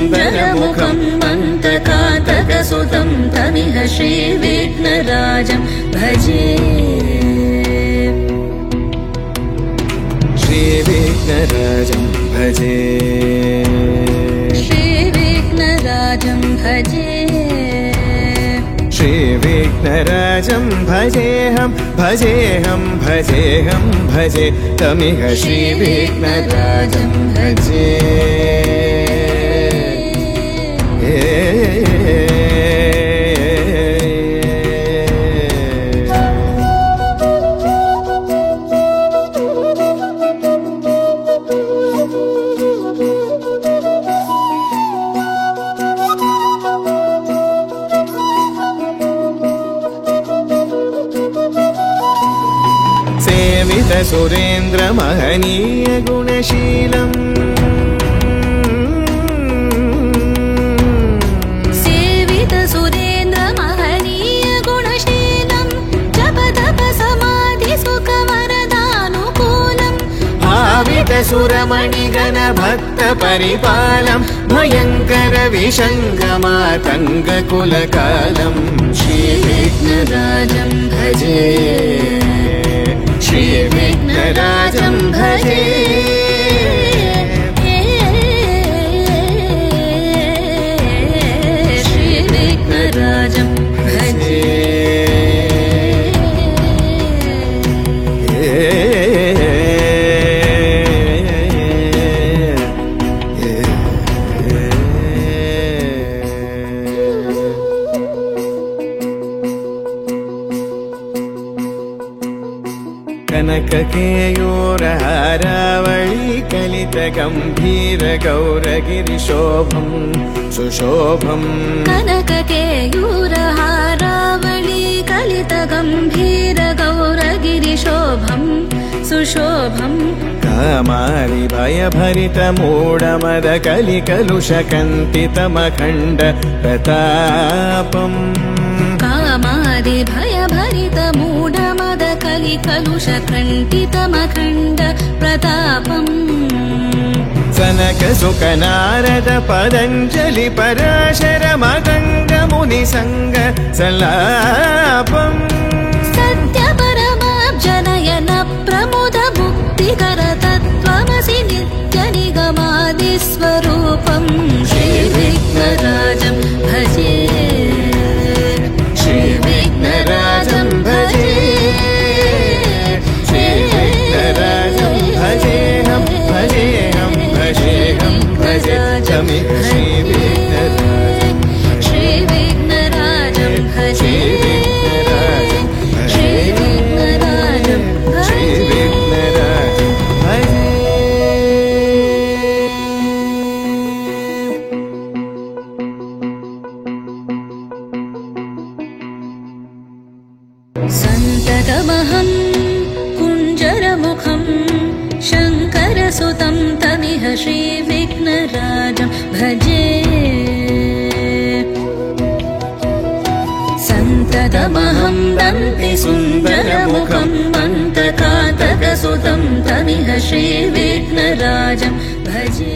सुन्दरमुखं मन्तकातकसुतं तमिह श्रीविघ्नराजं भजे श्रीविघ्नराजं भजे श्रीविघ्नराजं भजे श्रीविघ्नराजं भजेऽहं भजेऽहं भजेऽहं भजे तमिह श्रीविघ्नराजं भजे सेवित सुरेन्द्र महनीय गुणशीलम् सेवित सुरेन्द्र महनीय गुणशीलं जप तप समाधि सुख वरदानुकूलम् भावित सुरमणिगण भक्त परिपालम् भयङ्कर विषङ्गमातङ्ग कुलकालम् श्रीविघ्नराजं भजे श्रीविघ्नराजं भजे श्रीविघ्नराजं भजे कनककेयूरहारावळी कलित गम्भीर गौरगिरिशोभं सुशोभम् कनककेयूरहारावळी कलित गम्भीर गौरगिरिशोभं सुशोभम् कामारि भयभरित मूढमद कलिकलुषकन्तितमखण्ड प्रतापम् कामादि भयभरित मूढमद कलिकलुषकण्टितमखण्ड प्रतापम् सनक सुख नारद पतञ्जलि पराशर मदङ्ग मुनिसङ्ग सल्लापम् सत्य परमाब्जनयन प्रमुद मुक्तिकर तत्त्वमसि नित्य निगमादिस्वरूपम् श्रीविघ्नराजं भजे श्रीविघ्नराजं भजे श्रीविघ्नराजं भजेऽहं भजेऽहं भजेऽहं भजे तमिह श्रीविघ्नराजं श्रीविघ्नराजं भजे श्रीविघ्नराजं भजे श्रीविघ्नराजं भजे सन्ततमहं कुञ्जरमुखं शङ्करसुतं तमिह श्रीविघ्नराजं भजे सन्ततमहं दन्तिसुन्दरमुखं मन्तकातकसुतं तमिह श्रीविघ्नराजं भजे।